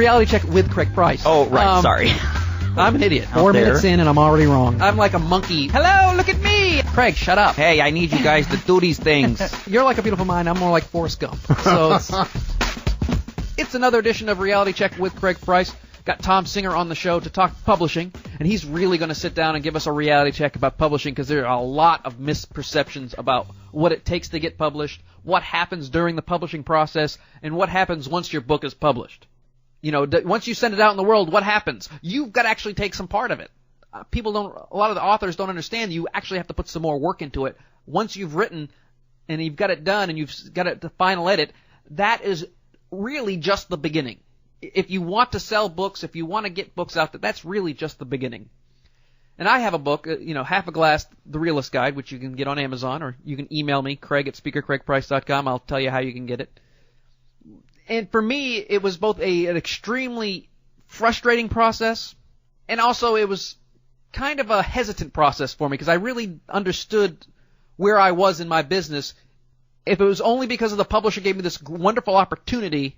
Reality Check with Craig Price. Oh, right. Sorry. I'm an idiot. 4 minutes in and I'm already wrong. I'm like a monkey. Hello, look at me. Craig, shut up. Hey, I need you guys to do these things. You're like A Beautiful Mind. I'm more like Forrest Gump. So it's another edition of Reality Check with Craig Price. Got Thom Singer on the show to talk publishing, and he's really going to sit down and give us a reality check about publishing because there are a lot of misperceptions about what it takes to get published, what happens during the publishing process, and what happens once your book is published. You know, once you send it out in the world, what happens? You've got to actually take some part of it. A lot of the authors don't understand you actually have to put some more work into it. Once you've written and you've got it done and you've got it to final edit, that is really just the beginning. If you want to sell books, if you want to get books out there, that's really just the beginning. And I have a book, Half a Glass, The Realist Guide, which you can get on Amazon, or you can email me, Craig@SpeakerCraigPrice.com. I'll tell you how you can get it. And for me, it was both an extremely frustrating process, and also it was kind of a hesitant process for me because I really understood where I was in my business. If it was only because of the publisher gave me this wonderful opportunity,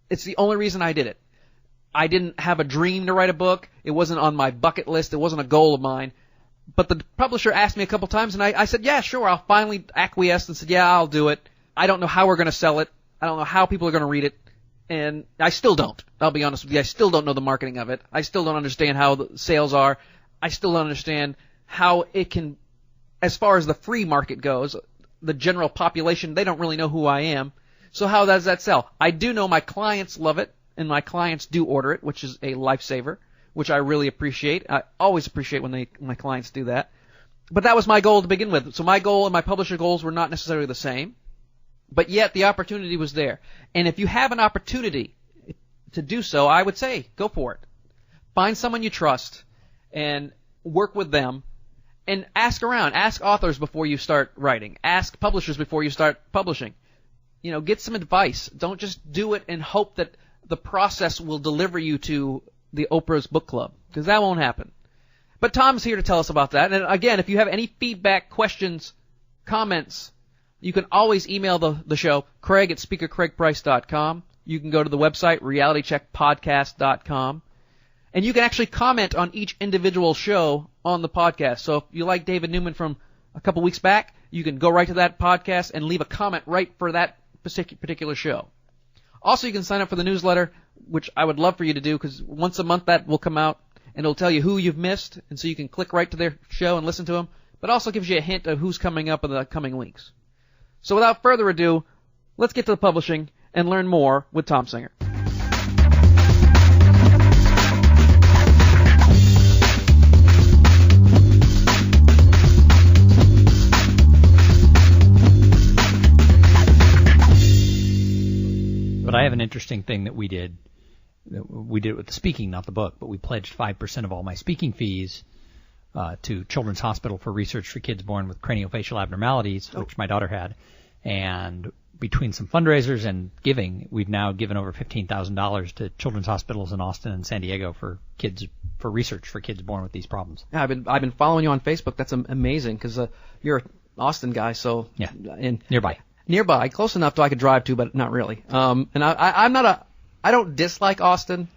it's the only reason I did it. I didn't have a dream to write a book. It wasn't on my bucket list. It wasn't a goal of mine. But the publisher asked me a couple times, and I said, yeah, sure. I'll finally acquiesce and said, yeah, I'll do it. I don't know how we're going to sell it. I don't know how people are going to read it. And I still don't. I'll be honest with you. I still don't know the marketing of it. I still don't understand how the sales are. I still don't understand how it can, as far as the free market goes, the general population, they don't really know who I am. So how does that sell? I do know my clients love it, and my clients do order it, which is a lifesaver, which I really appreciate. I always appreciate when my clients do that. But that was my goal to begin with. So my goal and my publisher goals were not necessarily the same, but yet the opportunity was there. And if you have an opportunity to do so, I would say go for it. Find someone you trust and work with them. And ask around. Ask authors before you start writing. Ask publishers before you start publishing. Get some advice. Don't just do it and hope that the process will deliver you to the Oprah's book club, because that won't happen. But Tom's here to tell us about that. And again, if you have any feedback, questions, comments, you can always email the show, Craig@SpeakerCraigPrice.com. You can go to the website, RealityCheckPodcast.com. And you can actually comment on each individual show on the podcast. So if you like David Newman from a couple weeks back, you can go right to that podcast and leave a comment right for that particular show. Also, you can sign up for the newsletter, which I would love for you to do, because once a month that will come out, and it'll tell you who you've missed, and so you can click right to their show and listen to them, but also gives you a hint of who's coming up in the coming weeks. So without further ado, let's get to the publishing and learn more with Thom Singer. But I have an interesting thing that we did. We did it with the speaking, not the book, but we pledged 5% of all my speaking fees to Children's Hospital for Research for Kids Born with Cranio-Facial Abnormalities, which my daughter had. And between some fundraisers and giving, we've now given over $15,000 to children's hospitals in Austin and San Diego for research for kids born with these problems. Yeah, I've been following you on Facebook. That's amazing, because you're an Austin guy, so yeah, nearby, close enough so I could drive to, but not really. And I don't dislike Austin.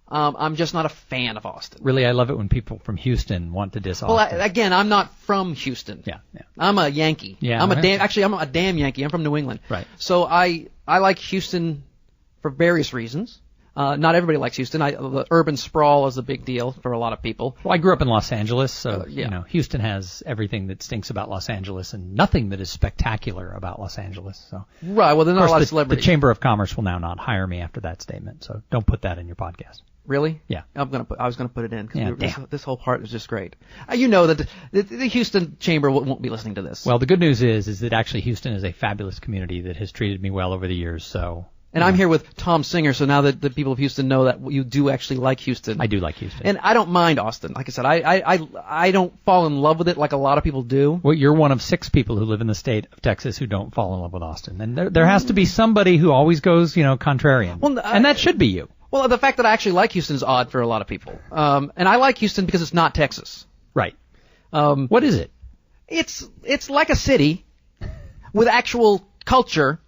I'm just not a fan of Austin. Really, I love it when people from Houston want to diss Austin. Well, again, I'm not from Houston. Yeah. I'm a Yankee. Yeah. I'm a damn Yankee. I'm from New England. Right. So I like Houston for various reasons. Not everybody likes Houston. The urban sprawl is a big deal for a lot of people. Well, I grew up in Los Angeles, so yeah. Houston has everything that stinks about Los Angeles and nothing that is spectacular about Los Angeles. So right. Well, there's not a lot of celebrities. The Chamber of Commerce will now not hire me after that statement, so don't put that in your podcast. Really? Yeah. I was gonna put it in because this whole part is just great. That the Houston Chamber won't be listening to this. Well, the good news is that actually Houston is a fabulous community that has treated me well over the years. So. And I'm here with Thom Singer, so now that the people of Houston know that you do actually like Houston. I do like Houston. And I don't mind Austin. Like I said, I don't fall in love with it like a lot of people do. Well, you're one of 6 people who live in the state of Texas who don't fall in love with Austin. And there has to be somebody who always goes, contrarian. Well, and that should be you. Well, the fact that I actually like Houston is odd for a lot of people. And I like Houston because it's not Texas. Right. What is it? It's like a city with actual culture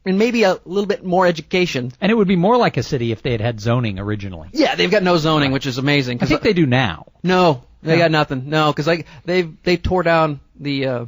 and maybe a little bit more education. And it would be more like a city if they had had zoning originally. Yeah, they've got no zoning, which is amazing. I think they do now. No, they got nothing. No, because they tore down the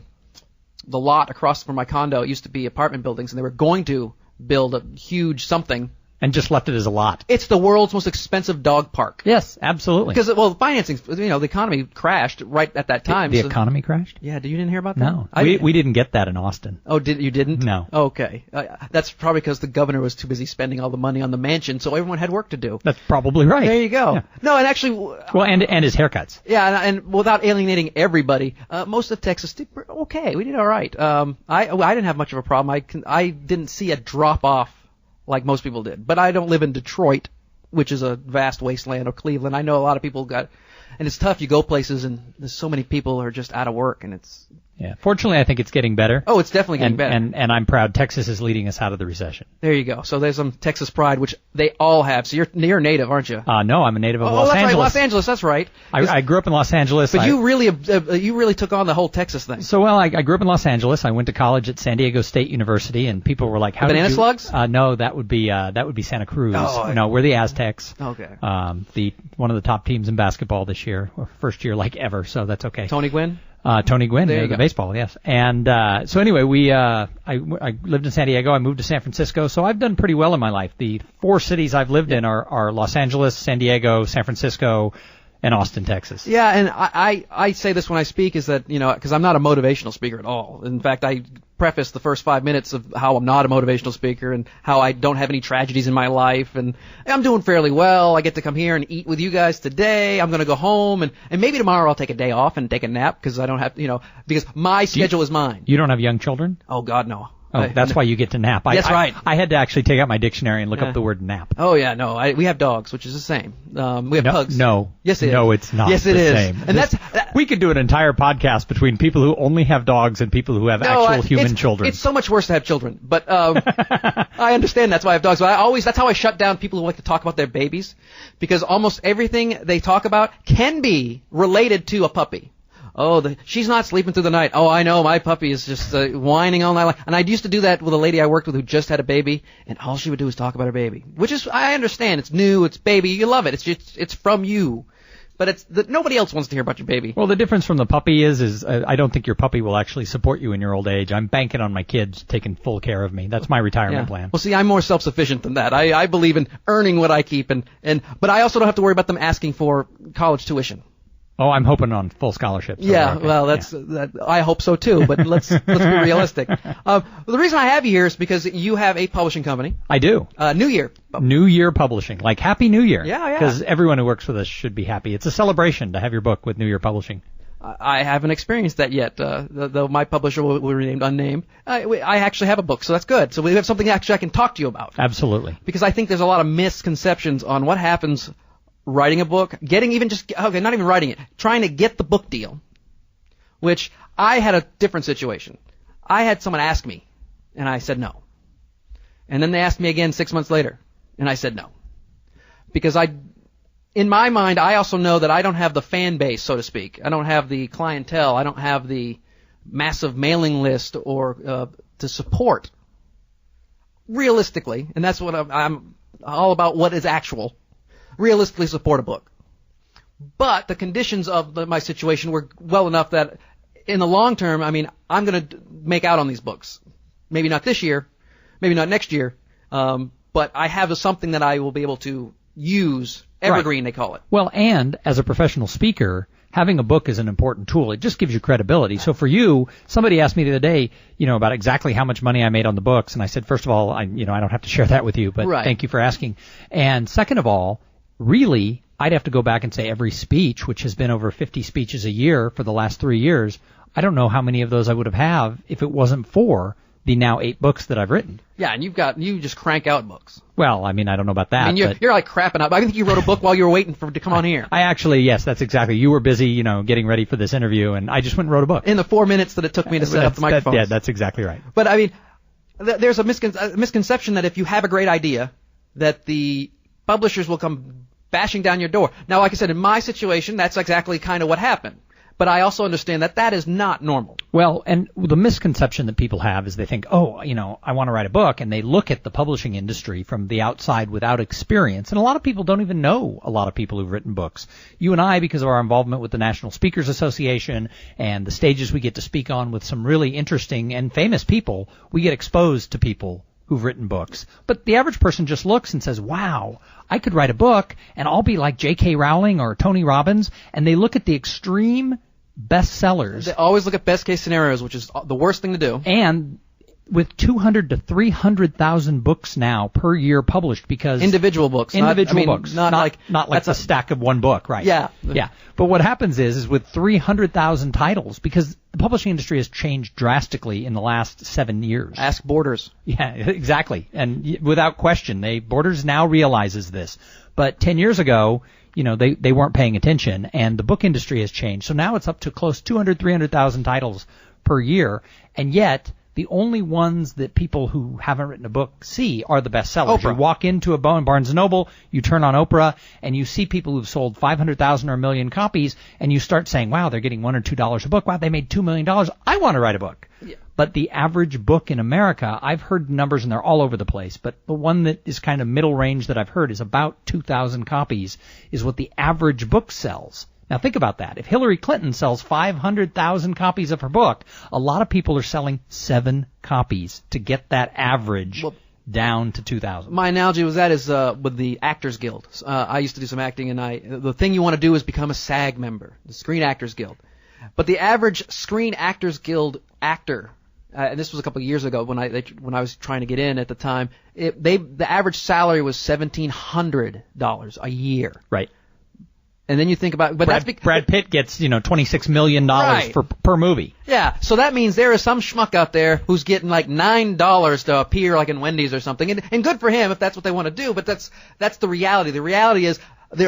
lot across from my condo. It used to be apartment buildings, and they were going to build a huge something. And just left it as a lot. It's the world's most expensive dog park. Yes, absolutely. Because, well, the financing, the economy crashed right at that time. The economy crashed? Yeah, you didn't hear about that? No. We didn't get that in Austin. Oh, you didn't? No. Okay. That's probably because the governor was too busy spending all the money on the mansion, so everyone had work to do. That's probably right. There you go. Yeah. No, and actually... Well, and his haircuts. Yeah, and without alienating everybody, most of Texas did okay. We did all right. I didn't have much of a problem. I didn't see a drop-off like most people did. But I don't live in Detroit, which is a vast wasteland, or Cleveland. I know a lot of people and it's tough. You go places and there's so many people are just out of work, and it's... Yeah. Fortunately, I think it's getting better. Oh, it's definitely getting better. And I'm proud Texas is leading us out of the recession. There you go. So there's some Texas pride, which they all have. So you're a native, aren't you? No, I'm a native of That's Los Angeles. Right, Los Angeles, that's right. I grew up in Los Angeles. But you really took on the whole Texas thing. So, I grew up in Los Angeles. I went to college at San Diego State University, and people were like, "How Banana slugs?" No, that would be Santa Cruz. Oh, no, we're the Aztecs. Okay. One of the top teams in basketball this year, or first year like ever. So that's okay. Tony Gwynn. Tony Gwynn, the baseball, yes. And so anyway, I lived in San Diego. I moved to San Francisco, so I've done pretty well in my life. The 4 cities I've lived in are Los Angeles, San Diego, San Francisco, and Austin, Texas. Yeah, and I say this when I speak is that, because I'm not a motivational speaker at all. In fact, I preface the first 5 minutes of how I'm not a motivational speaker and how I don't have any tragedies in my life, and I'm doing fairly well. I get to come here and eat with you guys today. I'm going to go home, and maybe tomorrow I'll take a day off and take a nap because I don't have, because my schedule is mine. You don't have young children? Oh, God, no. Oh, that's why you get to nap. That's right. I had to actually take out my dictionary and look up the word nap. Oh, yeah, no. We have dogs, which is the same. We have pugs. No. Yes, it is. No, it's not. Yes, it is. Same. And we could do an entire podcast between people who only have dogs and people who have actual human children. It's so much worse to have children. But I understand that's why I have dogs. But that's how I shut down people who like to talk about their babies, because almost everything they talk about can be related to a puppy. Oh, she's not sleeping through the night. Oh, I know, my puppy is just whining all night long. And I used to do that with a lady I worked with who just had a baby, and all she would do was talk about her baby. Which is, I understand, it's new, it's baby, you love it, it's from you. But nobody else wants to hear about your baby. Well, the difference from the puppy is I don't think your puppy will actually support you in your old age. I'm banking on my kids taking full care of me. That's my retirement plan. Well, see, I'm more self-sufficient than that. I believe in earning what I keep, but I also don't have to worry about them asking for college tuition. Oh, I'm hoping on full scholarships. Yeah, okay. Well, that. I hope so too. But let's be realistic. The reason I have you here is because you have a publishing company. I do. New Year. New Year Publishing, like Happy New Year. Yeah. Because everyone who works with us should be happy. It's a celebration to have your book with New Year Publishing. I haven't experienced that yet. Though my publisher will be renamed unnamed. I actually have a book, so that's good. So we have something actually I can talk to you about. Absolutely. Because I think there's a lot of misconceptions on what happens. Writing a book, not even writing it, trying to get the book deal, which I had a different situation. I had someone ask me, and I said no. And then they asked me again 6 months later, and I said no. Because in my mind, I also know that I don't have the fan base, so to speak. I don't have the clientele. I don't have the massive mailing list or to support. Realistically, and that's what I'm all about, what is actual. Realistically support a book. But the conditions of my situation were well enough that in the long term, I'm going to make out on these books. Maybe not this year, maybe not next year, but I have something that I will be able to use, evergreen they call it. Well, and as a professional speaker, having a book is an important tool. It just gives you credibility. So for you, somebody asked me the other day, about exactly how much money I made on the books, and I said, first of all, I don't have to share that with you, but Thank you for asking. And second of all, really, I'd have to go back and say every speech, which has been over 50 speeches a year for the last 3 years, I don't know how many of those I would have if it wasn't for the now 8 books that I've written. Yeah, and you just crank out books. Well, I don't know about that. You're like crapping out. I think you wrote a book while you were waiting to come on here. I actually, yes, that's exactly. You were busy, getting ready for this interview, and I just went and wrote a book. In the 4 minutes that it took me to set up the microphone. Yeah, that's exactly right. But there's a misconception that if you have a great idea, that the publishers will come bashing down your door. Now, like I said, in my situation, that's exactly kind of what happened. But I also understand that that is not normal. Well, and the misconception that people have is they think, oh, I want to write a book, and they look at the publishing industry from the outside without experience. And a lot of people don't even know a lot of people who've written books. You and I, because of our involvement with the National Speakers Association and the stages we get to speak on with some really interesting and famous people, we get exposed to people who've written books. But the average person just looks and says, wow, I could write a book and I'll be like J.K. Rowling or Tony Robbins. And they look at the extreme bestsellers. They always look at best case scenarios, which is the worst thing to do. And with 200 to 300,000 books now per year published, because individual books, books, not like that's a stack of one book, right? Yeah. But what happens is with 300,000 titles, because the publishing industry has changed drastically in the last 7 years. Ask Borders. Yeah, exactly. And without question, Borders now realizes this. But 10 years ago, they weren't paying attention, and the book industry has changed. So now it's up to close 200, 300,000 titles per year, and yet the only ones that people who haven't written a book see are the bestsellers. Oprah. You walk into a Barnes & Noble, you turn on Oprah, and you see people who've sold 500,000 or a million copies, and you start saying, wow, they're getting $1 or $2 a book. Wow, they made $2 million. I want to write a book. Yeah. But the average book in America, I've heard numbers, and they're all over the place, but the one that is kind of middle range that I've heard is about 2,000 copies is what the average book sells. Now think about that. If Hillary Clinton sells 500,000 copies of her book, a lot of people are selling 7 copies to get that average down to 2,000. My analogy with that is with the Actors Guild. I used to do some acting, and the thing you want to do is become a SAG member, the Screen Actors Guild. But the average Screen Actors Guild actor, and this was a couple of years ago when I was trying to get in at the time, the average salary was $1,700 a year. Right. And then you think about, but Brad Pitt gets $26 million right. per movie. Yeah, so that means there is some schmuck out there who's getting like $9 to appear like in Wendy's or something, and good for him if that's what they want to do. But that's the reality. The reality is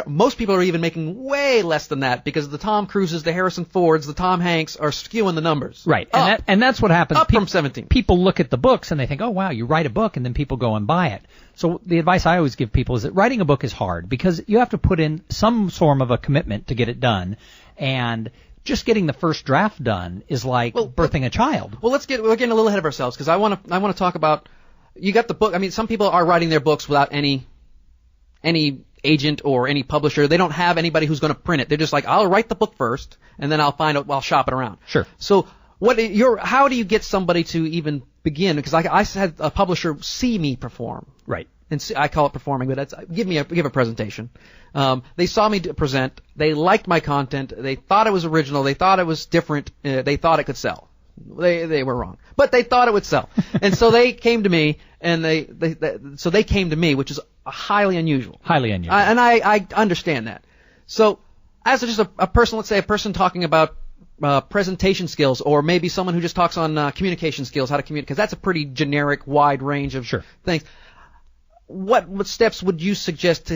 most people are even making way less than that because the Tom Cruises, the Harrison Fords, the Tom Hanks are skewing the numbers. Right, and that's what happens. Up from 17. People look at the books and they think, oh wow, you write a book, and then people go and buy it. So the advice I always give people is that writing a book is hard because you have to put in some form of a commitment to get it done, and just getting the first draft done is like birthing a child. Well, we're getting a little ahead of ourselves because I want to talk about, you got the book. I mean, some people are writing their books without any agent or any publisher. They don't have anybody who's going to print it. They're just like, I'll write the book first, and then I'll shop it around. Sure. So how do you get somebody to even begin? Because I had a publisher see me perform. Right. And I call it performing, but that's give a presentation. They saw me present. They liked my content. They thought it was original. They thought it was different. They thought it could sell. They were wrong, but they thought it would sell, and so they came to me, and they came to me, which is highly unusual. Highly unusual. And I understand that. So as just a person, let's say a person talking about presentation skills, or maybe someone who just talks on communication skills, how to communicate, because that's a pretty generic, wide range of things. What steps would you suggest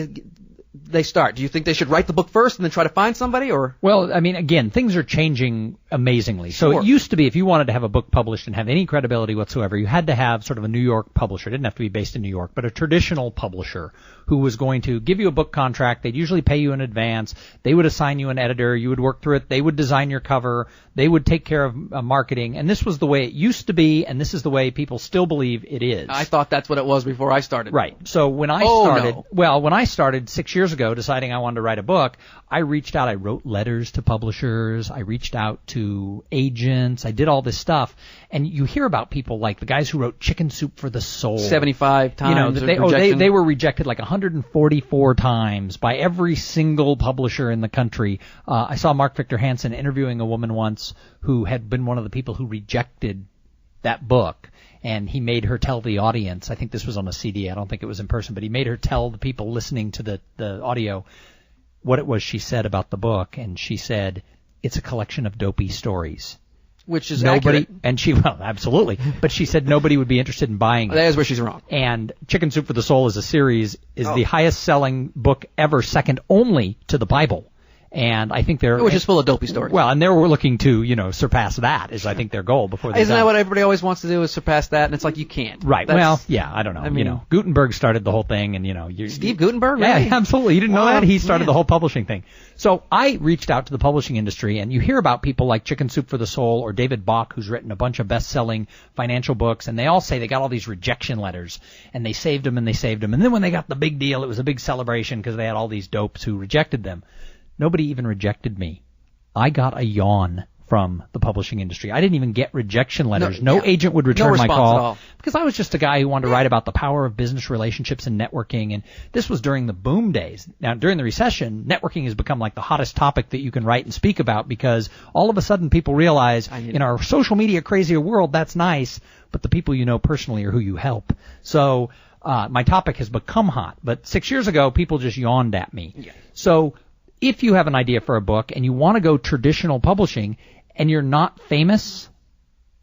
they start? Do you think they should write the book first and then try to find somebody, or? Well, I mean, again, things are changing amazingly. So Sure. It used to be if you wanted to have a book published and have any credibility whatsoever, you had to have sort of a New York publisher. It didn't have to be based in New York, but a traditional publisher who was going to give you a book contract. They'd usually pay you in advance. They would assign you an editor. You would work through it. They would design your cover. They would take care of marketing. And this was the way it used to be, and this is the way people still believe it is. I thought that's what it was before I started. Right. So when I started 6 years ago deciding I wanted to write a book, I reached out. I wrote letters to publishers. I reached out to agents. I did all this stuff. And you hear about people like the guys who wrote Chicken Soup for the Soul. 75 times. They were rejected like 144 times by every single publisher in the country. I saw Mark Victor Hansen interviewing a woman once who had been one of the people who rejected that book. And he made her tell the audience, I think this was on a CD, I don't think it was in person, but he made her tell the people listening to the audio what it was she said about the book. And she said, it's a collection of dopey stories. Which is accurate. And absolutely. But she said nobody would be interested in buying it. That is where she's wrong. And Chicken Soup for the Soul as a series is the highest selling book ever, second only to the Bible. And I think they're... Which is full of dopey stories. Well, and they're looking to, surpass that is, I think, their goal before they're Isn't done. that what everybody always wants to do, is surpass that? And it's like, you can't. Right. Well, yeah, I don't know. I mean, Gutenberg started the whole thing, and, Steve Gutenberg? Yeah, Really? absolutely. You didn't know Wow, that? He started man. the whole publishing thing. So I reached out to the publishing industry, and you hear about people like Chicken Soup for the Soul or David Bach, who's written a bunch of best-selling financial books, and they all say they got all these rejection letters, and they saved them, and they saved them. And then when they got the big deal, it was a big celebration because they had all these dopes who rejected them. Nobody even rejected me. I got a yawn from the publishing industry. I didn't even get rejection letters. No agent would return my call at all. because I was just a guy who wanted to write about the power of business relationships and networking. And this was during the boom days. Now, during the recession, networking has become like the hottest topic that you can write and speak about because all of a sudden people realize in our social media crazier world, that's nice, but the people you know personally are who you help. So my topic has become hot. But 6 years ago, people just yawned at me. Yeah. So if you have an idea for a book and you want to go traditional publishing and you're not famous,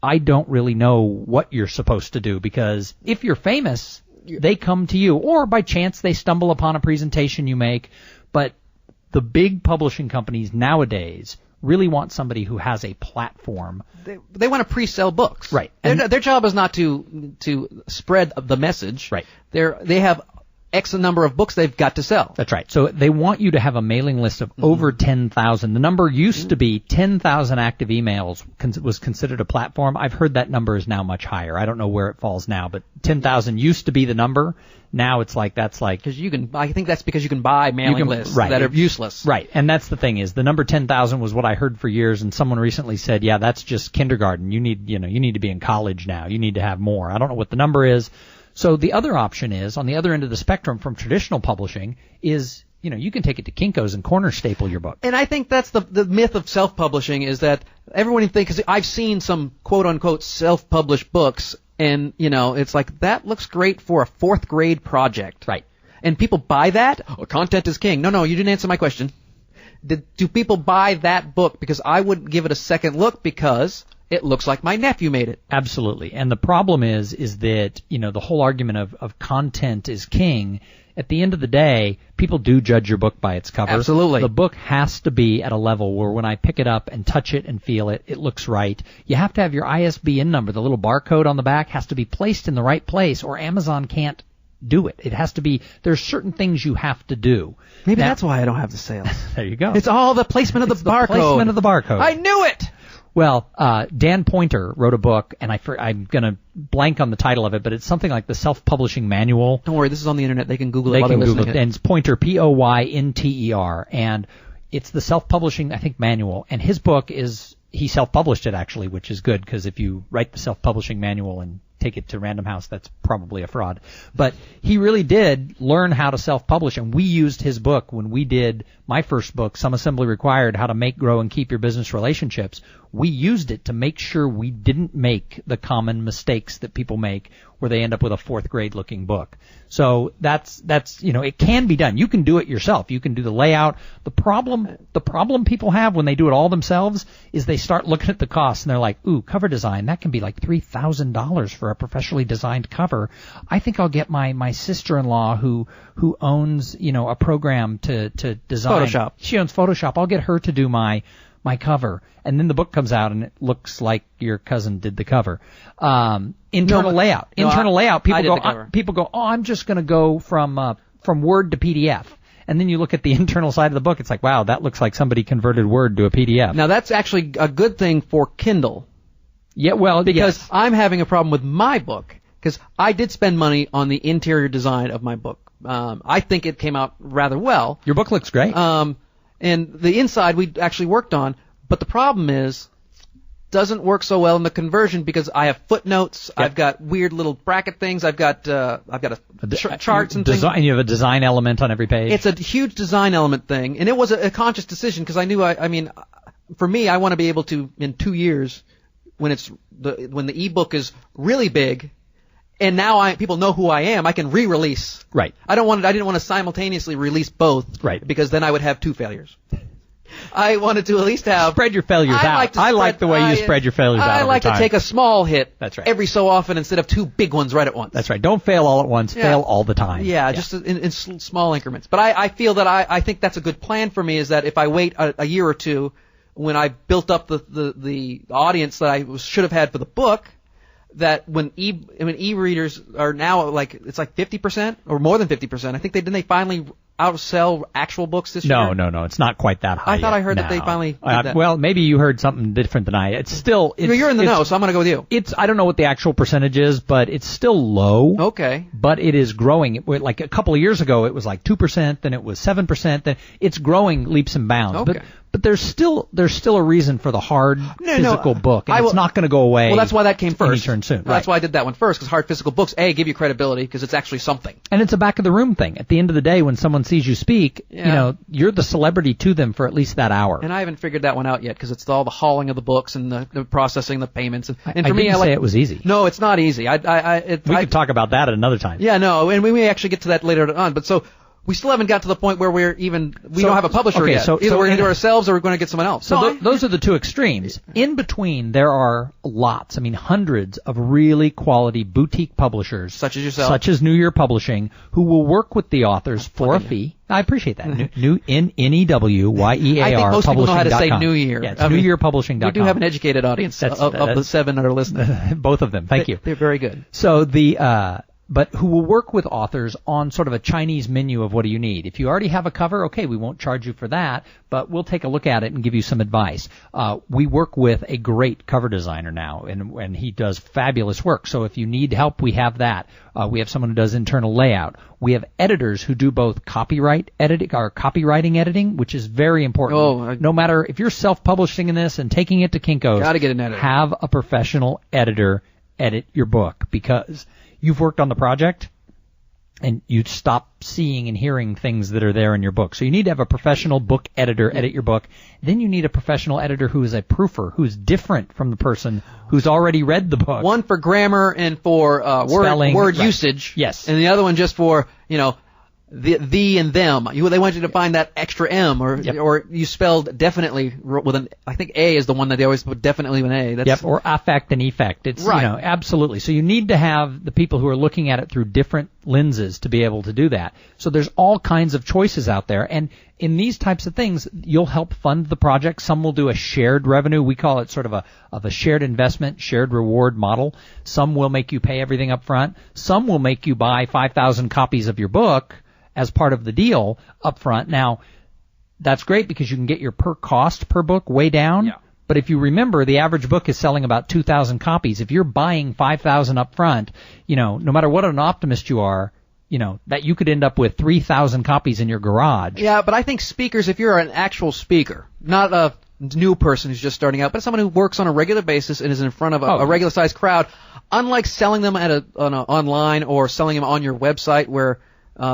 I don't really know what you're supposed to do, because if you're famous, they come to you, or by chance they stumble upon a presentation you make. But the big publishing companies nowadays really want somebody who has a platform. They want to pre-sell books. Right. Their job is not to spread the message. Right. They have X number of books they've got to sell. That's right. So they want you to have a mailing list of over 10,000. The number used to be 10,000 active emails was considered a platform. I've heard that number is now much higher. I don't know where it falls now, but 10,000 used to be the number. Now it's like, that's like... I think that's because you can buy mailing lists that are useless. Right. And that's the thing is the number 10,000 was what I heard for years, and someone recently said, yeah, that's just kindergarten. You need to be in college now. You need to have more. I don't know what the number is. So the other option is, on the other end of the spectrum from traditional publishing, is, you can take it to Kinko's and corner staple your book. And I think that's the myth of self-publishing, is that everyone thinks, because I've seen some quote-unquote self-published books, and, it's like, that looks great for a 4th grade project. Right. And people buy that? Oh, content is king. No, you didn't answer my question. Do people buy that book? Because I would give it a second look because it looks like my nephew made it. Absolutely. And the problem is that, the whole argument of content is king. At the end of the day, people do judge your book by its cover. Absolutely. The book has to be at a level where when I pick it up and touch it and feel it, it looks right. You have to have your ISBN number, the little barcode on the back, has to be placed in the right place, or Amazon can't do it. It has to be, there's certain things you have to do. Maybe that's why I don't have the sales. There you go. It's all the placement of the barcode. Placement of the barcode. I knew it! Well, Dan Poynter wrote a book, and I'm going to blank on the title of it, but it's something like the Self-Publishing Manual. Don't worry, this is on the internet. They can Google it They while can they're Google listening. it, and it's Poynter, Poynter, and it's the Self-Publishing, I think, manual. And his book he self-published it, actually, which is good, because if you write the Self-Publishing Manual and take it to Random House, that's probably a fraud. But he really did learn how to self-publish, and we used his book when we did my first book, Some Assembly Required, How to Make, Grow, and Keep Your Business Relationships. We used it to make sure we didn't make the common mistakes that people make where they end up with a 4th grade looking book. So that's it can be done. You can do it yourself. You can do the layout. The problem people have when they do it all themselves is they start looking at the costs and they're like, ooh, cover design, that can be like $3,000 for a professionally designed cover. I think I'll get my sister-in-law who owns, a program to design. Photoshop. She owns Photoshop. I'll get her to do my cover. And then the book comes out and it looks like your cousin did the cover. Internal layout. People go, oh, I'm just going to go from Word to PDF. And then you look at the internal side of the book, it's like, wow, that looks like somebody converted Word to a PDF. Now that's actually a good thing for Kindle. Yeah, well, because yes. I'm having a problem with my book, because I did spend money on the interior design of my book. I think it came out rather well. Your book looks great. And the inside we actually worked on, but the problem is, doesn't work so well in the conversion because I have footnotes, Yep. I've got weird little bracket things, I've got charts and things. And you have a design element on every page. It's a huge design element thing, and it was a conscious decision because I knew for me, I want to be able to, in 2 years, when the ebook is really big, and now people know who I am, I can re-release. Right. I didn't want to simultaneously release both. Right. Because then I would have 2 failures. I wanted to at least have... Spread your failures out. I like the way you spread your failures out I like to take a small hit every so often instead of 2 big ones right at once. That's right. Don't fail all at once. Fail all the time. Yeah, just in small increments. But I feel that I think that's a good plan for me, is that if I wait a year or two, when I built up the audience that I should have had for the book, that when e-readers are now it's like 50% or more than 50%. I think didn't they finally outsell actual books this year? No. It's not quite that high. I thought yet. I heard that they finally did that. Well, maybe you heard something different than I. It's still... You're in the know, so I'm going to go with you. I don't know what the actual percentage is, but it's still low. Okay. But it is growing. Like a couple of years ago, it was like 2%, then it was 7%. Then it's growing leaps and bounds. Okay. But there's still a reason for the hard physical book, and it's not going to go away. Well, that's why that came first. Anytime soon. That's why I did that one first, because hard physical books give you credibility because it's actually something. And it's a back of the room thing. At the end of the day, when someone sees you speak, you're the celebrity to them for at least that hour. And I haven't figured that one out yet, because it's all the hauling of the books and the processing, the payments. And I didn't say it was easy. No, it's not easy. We could talk about that at another time. Yeah, no, and we may actually get to that later on. But so. We still haven't got to the point where we don't have a publisher yet. So either we're going to do it ourselves or we're going to get someone else. So those are the two extremes. In between, there are lots, hundreds of really quality boutique publishers, such as yourself, such as New Year Publishing, who will work with the authors for a fee. I appreciate that. NEWYEAR. I think most people know how to say New Year. Yeah, it's NewYearPublishing.com. We do have an educated audience of the 7 that are listening. Both of them. Thank you. They're very good. So but who will work with authors on sort of a Chinese menu of what do you need. If you already have a cover, okay, we won't charge you for that, but we'll take a look at it and give you some advice. We work with a great cover designer now, and he does fabulous work. So if you need help, we have that. We have someone who does internal layout. We have editors who do both copyright editing or copywriting editing, which is very important. No matter if you're self-publishing in this and taking it to Kinko's, gotta get an editor. Have a professional editor edit your book, because you've worked on the project, and you stop seeing and hearing things that are there in your book. So you need to have a professional book editor edit your book. Then you need a professional editor who is a proofer, who's different from the person who's already read the book. One for grammar and for spelling, word usage. Yes. And the other one just for, the and them. They want you to find that extra M, or you spelled definitely with an. I think A is the one that they always put definitely with an A. Or affect and effect. It's right. Absolutely. So you need to have the people who are looking at it through different lenses to be able to do that. So there's all kinds of choices out there, and in these types of things, you'll help fund the project. Some will do a shared revenue. We call it sort of a shared investment, shared reward model. Some will make you pay everything up front. Some will make you buy 5,000 copies of your book as part of the deal up front. Now, that's great because you can get your cost per book way down. Yeah. But if you remember, the average book is selling about 2,000 copies. If you're buying 5,000 up front, no matter what an optimist you are, that you could end up with 3,000 copies in your garage. Yeah, but I think speakers, if you're an actual speaker, not a new person who's just starting out, but someone who works on a regular basis and is in front of a regular sized crowd, unlike selling them online or selling them on your website where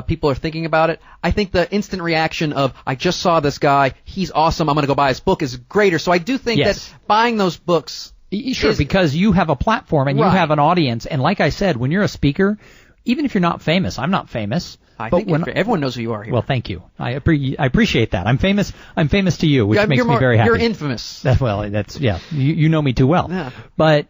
people are thinking about it, I think the instant reaction of, I just saw this guy, he's awesome, I'm going to go buy his book, is greater. So I do think that buying those books... Sure, because you have a platform and you have an audience. And like I said, when you're a speaker, even if you're not famous, I'm not famous. I think everyone knows who you are here. Well, thank you. I appreciate that. I'm famous to you, which makes me very happy. You're infamous. You know me too well. Yeah. But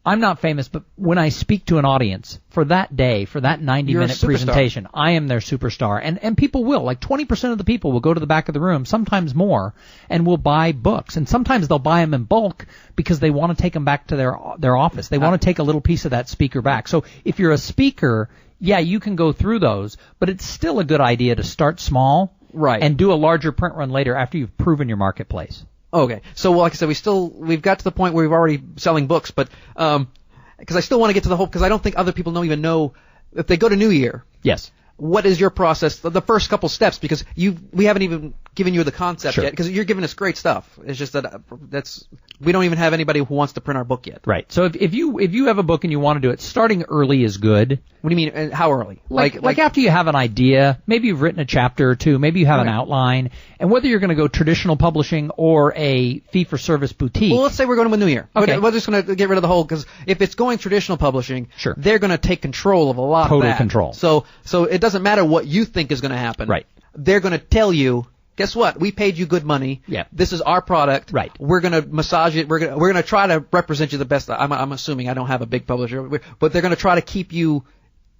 I'm not famous, but when I speak to an audience for that day, for that 90-minute presentation, I am their superstar. And people will. Like 20% of the people will go to the back of the room, sometimes more, and will buy books. And sometimes they'll buy them in bulk because they want to take them back to their office. They want to take a little piece of that speaker back. So if you're a speaker, you can go through those, but it's still a good idea to start small, right, and do a larger print run later after you've proven your marketplace. Okay, so like I said, we've got to the point where we've already selling books, but because I still want to get to the whole, because I don't think other people even know if they go to New Year. Yes. What is your process? The first couple steps, because we haven't even given you the concept yet, because you're giving us great stuff. It's just that we don't even have anybody who wants to print our book yet. Right. So if you have a book and you want to do it, starting early is good. What do you mean? How early? Like after you have an idea, maybe you've written a chapter or two, maybe you have an outline, and whether you're going to go traditional publishing or a fee-for-service boutique. Well, let's say we're going with New Year. Okay. We're just going to get rid of the whole, because if it's going traditional publishing, they're going to take control of a lot of that. Total control. So it doesn't matter what you think is going to happen. Right. They're going to tell you, guess what? We paid you good money. Yeah. This is our product. Right. We're going to massage it. We're going to try to represent you the best. I'm assuming I don't have a big publisher, but they're going to try to keep you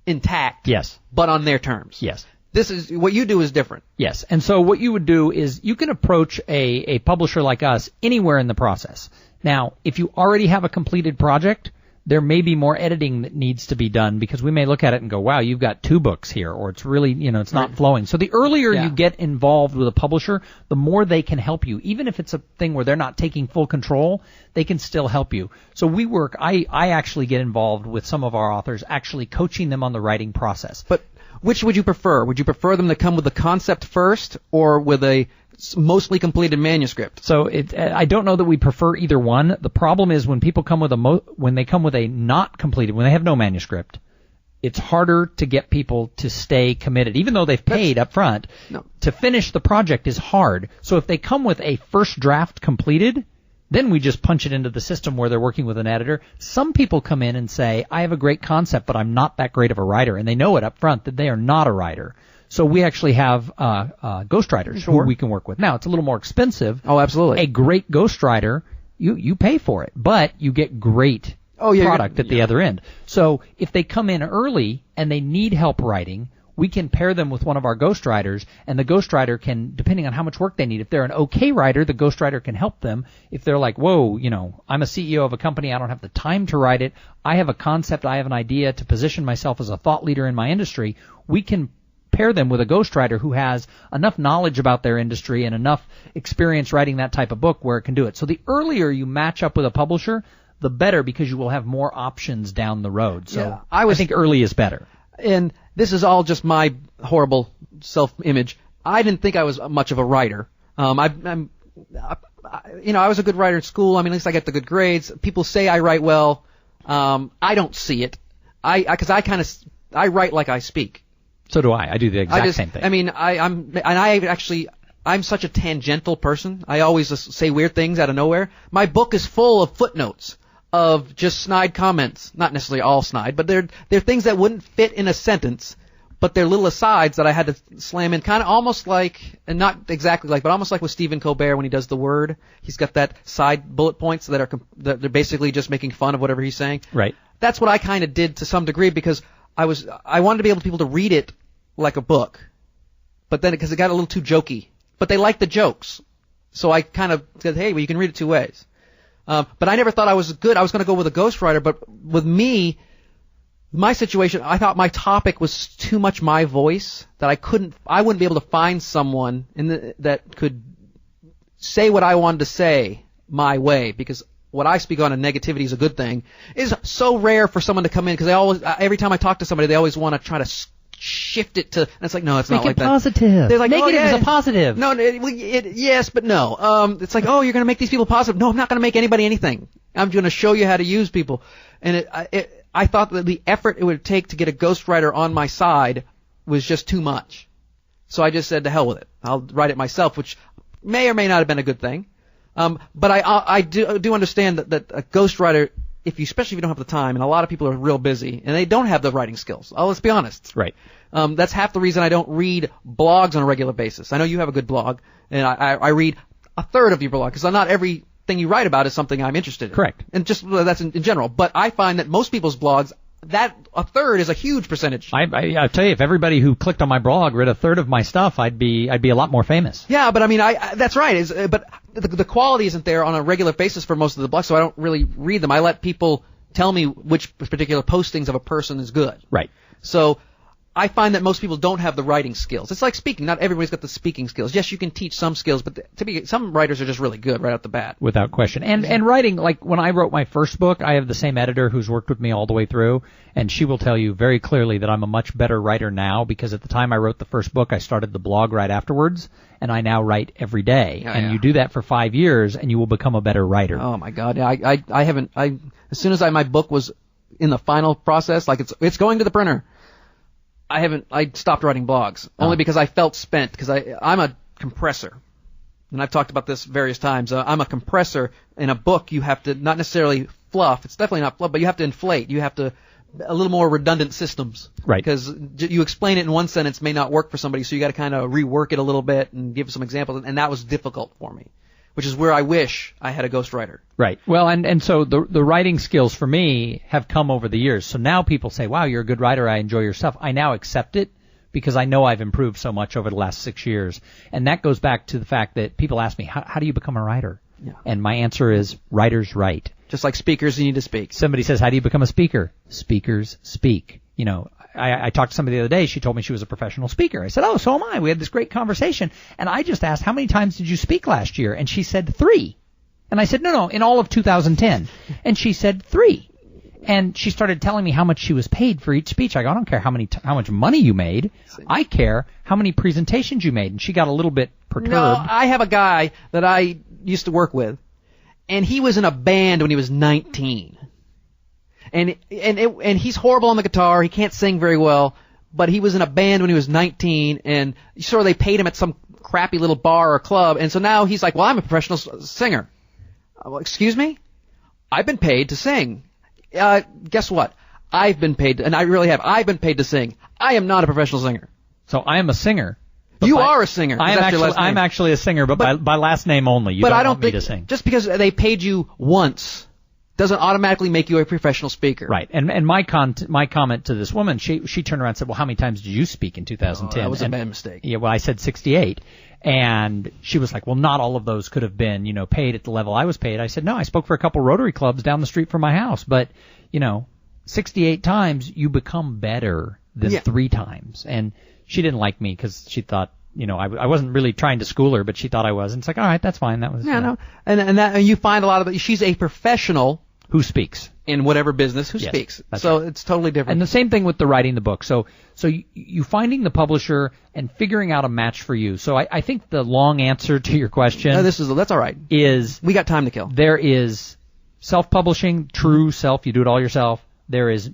intact. Yes. But on their terms. Yes. This is what you do is different. Yes. And so what you would do is you can approach a publisher like us anywhere in the process. Now, if you already have a completed project, there may be more editing that needs to be done because we may look at it and go, wow, you've got 2 books here, or it's really, it's not flowing. So the earlier you get involved with a publisher, the more they can help you. Even if it's a thing where they're not taking full control, they can still help you. So I actually get involved with some of our authors, actually coaching them on the writing process. But which would you prefer? Would you prefer them to come with the concept first or with a mostly completed manuscript? So I don't know that we prefer either one. The problem is when people come with when they come with a not completed, when they have no manuscript, it's harder to get people to stay committed, even though they've paid up front. No. To finish the project is hard. So if they come with a first draft completed, then we just punch it into the system where they're working with an editor. Some people come in and say, I have a great concept, but I'm not that great of a writer, and they know it up front that they are not a writer. So we actually have ghostwriters who we can work with. Now, it's a little more expensive. Oh, absolutely. A great ghostwriter, you pay for it, but you get great product at the other end. So if they come in early and they need help writing, we can pair them with one of our ghostwriters, and the ghostwriter can, depending on how much work they need, if they're an okay writer, the ghostwriter can help them. If they're like, whoa, I'm a CEO of a company, I don't have the time to write it, I have a concept, I have an idea to position myself as a thought leader in my industry, we can pair them with a ghostwriter who has enough knowledge about their industry and enough experience writing that type of book where it can do it. So the earlier you match up with a publisher, the better, because you will have more options down the road. So I think early is better. And this is all just my horrible self-image. I didn't think I was much of a writer. I was a good writer in school. I mean, at least I get the good grades. People say I write well. I don't see it. Because I write like I speak. So do I. I do the exact same thing. I mean, I'm such a tangential person. I always just say weird things out of nowhere. My book is full of footnotes of just snide comments. Not necessarily all snide, but they're things that wouldn't fit in a sentence, but they're little asides that I had to slam in, kind of almost like, and not exactly like, but almost like with Stephen Colbert when he does The Word. He's got that side bullet points that they're basically just making fun of whatever he's saying. Right. That's what I kind of did to some degree because I wanted to be able to people to read it like a book, but then because it got a little too jokey, but they liked the jokes, so I kind of said, hey, well, you can read it 2 ways. But I never thought I was good. I was going to go with a ghostwriter, but with me, my situation, I thought my topic was too much my voice that I wouldn't be able to find someone that could say what I wanted to say my way, because what I speak on, and negativity is a good thing, is so rare for someone to come in, because every time I talk to somebody, they always want to try to shift it to, and it's like, no, it's not like that. Make it positive. They're like, negative is a positive. No, yes, but no. It's like, oh, you're going to make these people positive. No, I'm not going to make anybody anything. I'm going to show you how to use people. And I thought that the effort it would take to get a ghostwriter on my side was just too much. So I just said, to hell with it. I'll write it myself, which may or may not have been a good thing. But I do understand that a ghostwriter, especially if you don't have the time, and a lot of people are real busy, and they don't have the writing skills. Oh, let's be honest. Right. That's half the reason I don't read blogs on a regular basis. I know you have a good blog, and I read a third of your blog, because not everything you write about is something I'm interested in. Correct. And just that's in general. But I find that most people's blogs, that a third is a huge percentage. I'll tell you, if everybody who clicked on my blog read a third of my stuff, I'd be a lot more famous. Yeah, but I mean, that's right. But the quality isn't there on a regular basis for most of the blogs, so I don't really read them. I let people tell me which particular postings of a person is good. Right. So I find that most people don't have the writing skills. It's like speaking. Not everybody's got the speaking skills. Yes, you can teach some skills, but some writers are just really good right out the bat. Without question. And writing, like when I wrote my first book, I have the same editor who's worked with me all the way through, and she will tell you very clearly that I'm a much better writer now, because at the time I wrote the first book, I started the blog right afterwards, and I now write every day. You do that for 5 years, and you will become a better writer. Oh my God. Yeah, I haven't, as soon as my book was in the final process, like it's going to the printer, I stopped writing blogs, only because I felt spent, because I'm a compressor. And I've talked about this various times. I'm a compressor. In a book, you have to not necessarily fluff. It's definitely not fluff, but you have to inflate. You have to a little more redundant systems. Right. Because you explain it in one sentence may not work for somebody, so you got to kind of rework it a little bit and give some examples, and that was difficult for me, which is where I wish I had a ghostwriter. Right. Well, and so the writing skills for me have come over the years. So now people say, wow, you're a good writer. I enjoy your stuff. I now accept it because I know I've improved so much over the last 6 years. And that goes back to the fact that people ask me, how do you become a writer? Yeah. And my answer is, writers write. Just like speakers, you need to speak. Somebody says, how do you become a speaker? Speakers speak. You know, I talked to somebody the other day. She told me she was a professional speaker. I said, oh, so am I. We had this great conversation. And I just asked, how many times did you speak last year? And she said 3. And I said, no, in all of 2010. And she said 3. And she started telling me how much she was paid for each speech. I go, I don't care how much money you made. I care how many presentations you made. And she got a little bit perturbed. No, I have a guy that I used to work with, and he was in a band when he was 19. And he's horrible on the guitar. He can't sing very well, but he was in a band when he was 19, and sure they paid him at some crappy little bar or club, and so now he's like, well, I'm a professional singer. Well, excuse me? I've been paid to sing. Guess what? I've been paid, and I really have. I've been paid to sing. I am not a professional singer. So I am a singer. You are a singer. I'm actually a singer, but by last name only. You don't want me to sing. Just because they paid you once doesn't automatically make you a professional speaker. Right. And my comment to this woman, she turned around and said, well, how many times did you speak in 2010? That was a bad mistake. Yeah, well, I said 68. And she was like, well, not all of those could have been, paid at the level I was paid. I said, no, I spoke for a couple Rotary clubs down the street from my house. But, 68 times you become better than 3 times. And she didn't like me because she thought, I wasn't really trying to school her, but she thought I was. And it's like, all right, that's fine. That was no. And you find a lot of she's a professional who speaks in whatever business speaks. So right. It's totally different. And the same thing with the writing the book. So you finding the publisher and figuring out a match for you. So I think the long answer to your question. No, that's all right. Is we got time to kill. There is self-publishing, true self. You do it all yourself. There is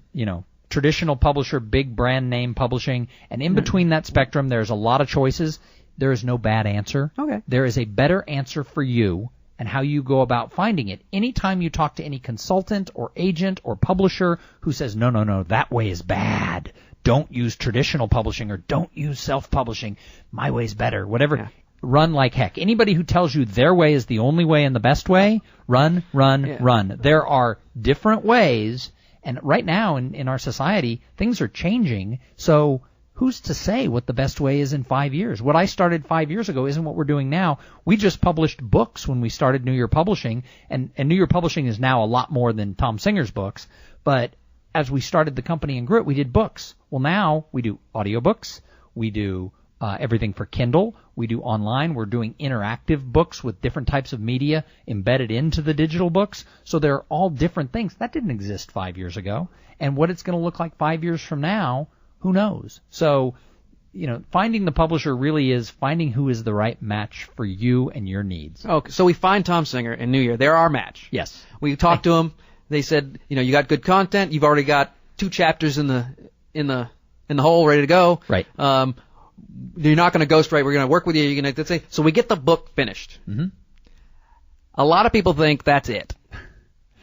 traditional publisher, big brand name publishing, and in between that spectrum, there's a lot of choices. There is no bad answer. Okay. There is a better answer for you and how you go about finding it. Anytime you talk to any consultant or agent or publisher who says, no, that way is bad. Don't use traditional publishing or don't use self-publishing. My way's better. Whatever. Run like heck. Anybody who tells you their way is the only way and the best way, run. There are different ways. And right now in our society, things are changing. So who's to say what the best way is in 5 years? What I started 5 years ago isn't what we're doing now. We just published books when we started New Year Publishing, and New Year Publishing is now a lot more than Tom Singer's books. But as we started the company and grew it, we did books. Well, now we do audiobooks. We do everything for Kindle. We do online. We're doing interactive books with different types of media embedded into the digital books. So they're all different things. That didn't exist 5 years ago. And what it's going to look like 5 years from now, who knows? So, finding the publisher really is finding who is the right match for you and your needs. Okay, so we find Tom Singer and New Year. They're our match. Yes. We talked to them. They said, you got good content. You've already got 2 chapters in the hole ready to go. Right. You're not going to ghostwrite. We're going to work with you. You're going to say so. We get the book finished. Mm-hmm. A lot of people think that's it.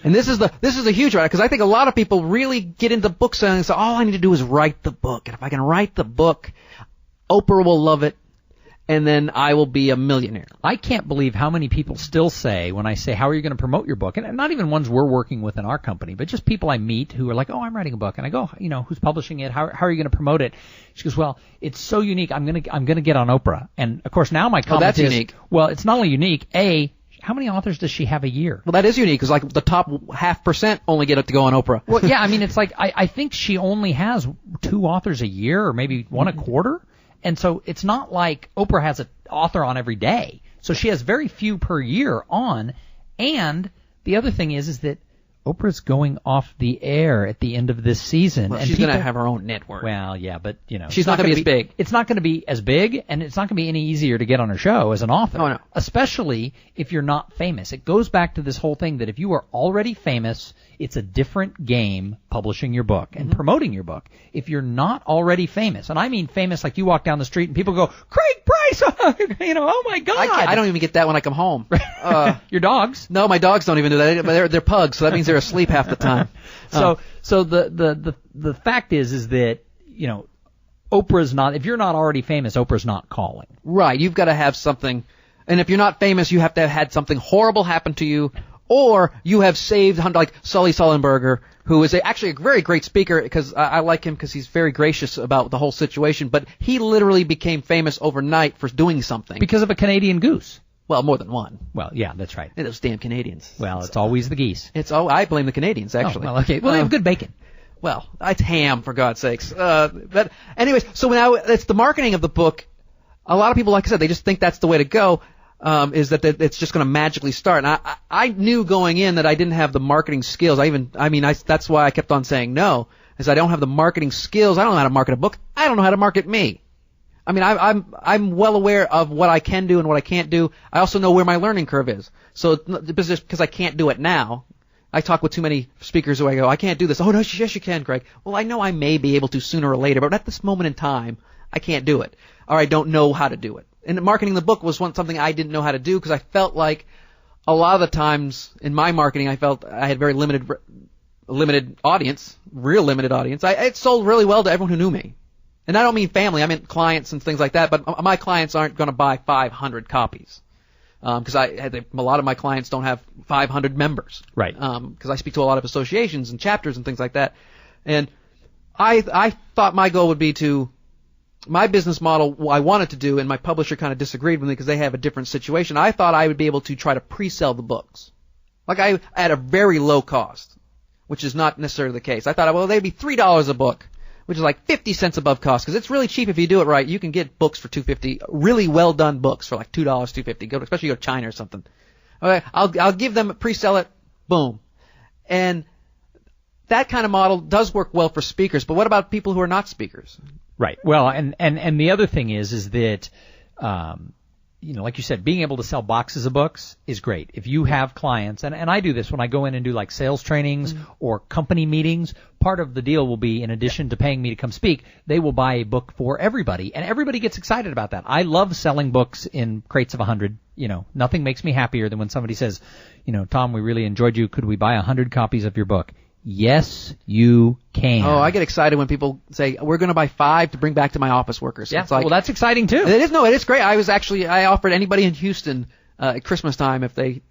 And this is a huge writer because I think a lot of people really get into book selling and say, all I need to do is write the book. And if I can write the book, Oprah will love it, and then I will be a millionaire. I can't believe how many people still say, when I say, how are you going to promote your book? And not even ones we're working with in our company, but just people I meet who are like, oh, I'm writing a book. And I go, who's publishing it? How are you going to promote it? She goes, well, it's so unique. I'm going to get on Oprah. And of course now my comment is, unique. Well, it's not only unique. How many authors does she have a year? Well, that is unique because like the top 0.5% only get it to go on Oprah. Well, yeah, I mean, it's like I think she only has 2 authors a year or maybe 1 a quarter. And so it's not like Oprah has an author on every day. So she has very few per year on. And the other thing is that Oprah's going off the air at the end of this season. Well, and she's going to have her own network. Well, yeah, but, she's not going to be as big. It's not going to be as big, and it's not going to be any easier to get on her show as an author. Oh, no. Especially if you're not famous. It goes back to this whole thing that if you are already famous, it's a different game publishing your book and promoting your book. If you're not already famous, and I mean famous like you walk down the street and people go, Craig Price, oh my God. I don't even get that when I come home. Your dogs? No, my dogs don't even do that. They're pugs, so that means are asleep half the time. So the fact is that, you know, Oprah's not, if you're not already famous, Oprah's not calling. Right. You've got to have something. And if you're not famous, you have to have had something horrible happen to you, or you have saved, like Sully Sullenberger, who is actually a very great speaker, because I like him because he's very gracious about the whole situation, but he literally became famous overnight for doing something. Because of a Canadian goose. Well, more than one. Well, yeah, that's right. Those damn Canadians. Well, it's always the geese. I blame the Canadians, actually. Oh, well, okay. Well, they have good bacon. Well, it's ham, for God's sakes. But anyways, so now it's the marketing of the book. A lot of people, like I said, they just think that's the way to go, is that it's just going to magically start. And I knew going in that I didn't have the marketing skills. That's why I kept on saying no, is I don't have the marketing skills. I don't know how to market a book. I don't know how to market me. I mean, I'm well aware of what I can do and what I can't do. I also know where my learning curve is. So just because I can't do it now, I talk with too many speakers who I go, I can't do this. Oh, no, yes, you can, Craig. Well, I know I may be able to sooner or later, but at this moment in time, I can't do it. Or I don't know how to do it. And marketing the book was something I didn't know how to do, because I felt like a lot of the times in my marketing, I felt I had very limited audience, real limited audience. It sold really well to everyone who knew me. And I don't mean family, I mean clients and things like that, but my clients aren't going to buy 500 copies. Because a lot of my clients don't have 500 members. Right. Because I speak to a lot of associations and chapters and things like that. And I thought my goal would be my business model I wanted to do, and my publisher kind of disagreed with me because they have a different situation. I thought I would be able to try to pre-sell the books. At a very low cost, which is not necessarily the case. I thought, well, they'd be $3 a book, which is like 50 cents above cost, because it's really cheap if you do it right. You can get books for $2.50, really well done books for like $2, $2.50. Especially go to China or something. Okay, I'll give them, pre-sell it, boom. And that kind of model does work well for speakers, but what about people who are not speakers? Right. Well, and the other thing is that, like you said, being able to sell boxes of books is great. If you have clients, and I do this when I go in and do like sales trainings or company meetings, part of the deal will be, in addition to paying me to come speak, they will buy a book for everybody, and everybody gets excited about that. I love selling books in crates of 100. Nothing makes me happier than when somebody says, Tom, we really enjoyed you. Could we buy 100 copies of your book? Yes, you can. Oh, I get excited when people say, we're going to buy 5 to bring back to my office workers. Yeah, it's like, well, that's exciting too. It is great. I offered anybody in Houston at Christmas time, if they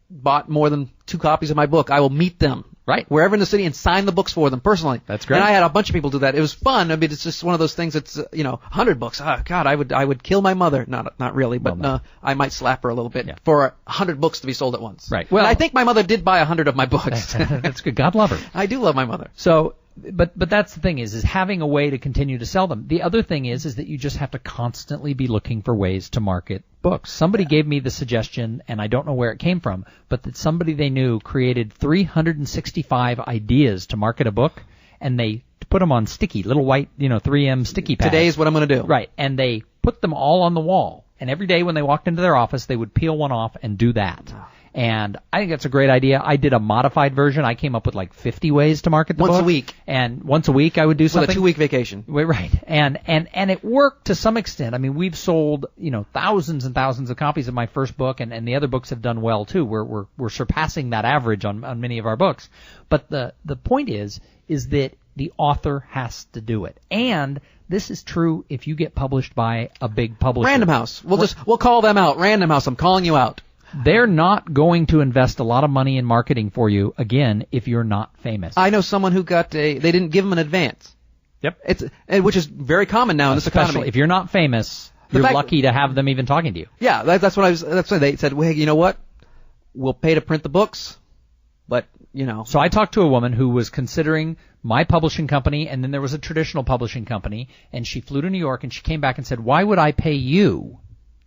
bought more than 2 copies of my book, I will meet them. Right. Wherever in the city and sign the books for them personally. That's great. And I had a bunch of people do that. It was fun. I mean, it's just one of those things that's, 100 books. Oh, God, I would kill my mother. Not really, but I might slap her a little bit for 100 books to be sold at once. Right. Well, and I think my mother did buy 100 of my books. That's good. God love her. I do love my mother. So, but that's the thing is having a way to continue to sell them. The other thing is that you just have to constantly be looking for ways to market books. Somebody gave me the suggestion, and I don't know where it came from, but that somebody they knew created 365 ideas to market a book, and they put them on sticky, little white, 3M sticky pads. Today's what I'm going to do. Right, and they put them all on the wall. And every day when they walked into their office, they would peel one off and do that. And I think that's a great idea. I did a modified version. I came up with like 50 ways to market the book. Once a week. And once a week I would do something. With a 2-week vacation. Right. And it worked to some extent. I mean, we've sold, thousands and thousands of copies of my first book, and the other books have done well too. We're surpassing that average on many of our books. But the point is that the author has to do it. And this is true if you get published by a big publisher. Random House. We'll call them out. Random House. I'm calling you out. They're not going to invest a lot of money in marketing for you, again, if you're not famous. I know someone who they didn't give them an advance. Yep. Which is very common now in this economy. If you're not famous, you're lucky to have them even talking to you. Yeah, that's what they said. Well, you know what? We'll pay to print the books, but, So I talked to a woman who was considering my publishing company, and then there was a traditional publishing company, and she flew to New York, and she came back and said, why would I pay you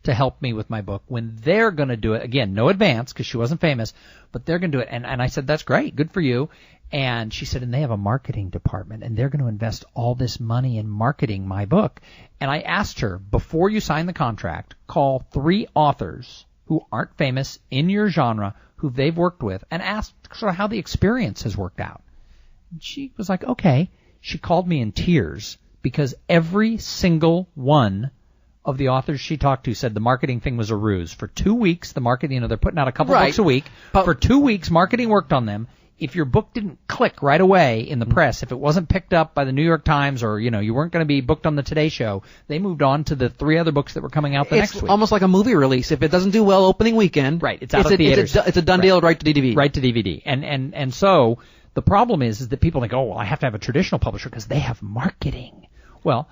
to help me with my book when they're going to do it? Again, no advance because she wasn't famous, but they're going to do it. And I said, that's great. Good for you. And she said, and they have a marketing department, and they're going to invest all this money in marketing my book. And I asked her, before you sign the contract, call 3 authors who aren't famous in your genre who they've worked with and ask sort of how the experience has worked out. And she was like, okay. She called me in tears because every single one of the authors she talked to said the marketing thing was a ruse. For 2 weeks, the marketing, they're putting out a couple books a week. For 2 weeks, marketing worked on them. if your book didn't click right away in the press, if it wasn't picked up by the New York Times or, you weren't going to be booked on the Today Show, they moved on to the 3 other books that were coming out next week. It's almost like a movie release. If it doesn't do well opening weekend, right, it's out of theaters. It's a done deal right to DVD. Right to DVD. And so the problem is that people think, oh, well, I have to have a traditional publisher because they have marketing. Well,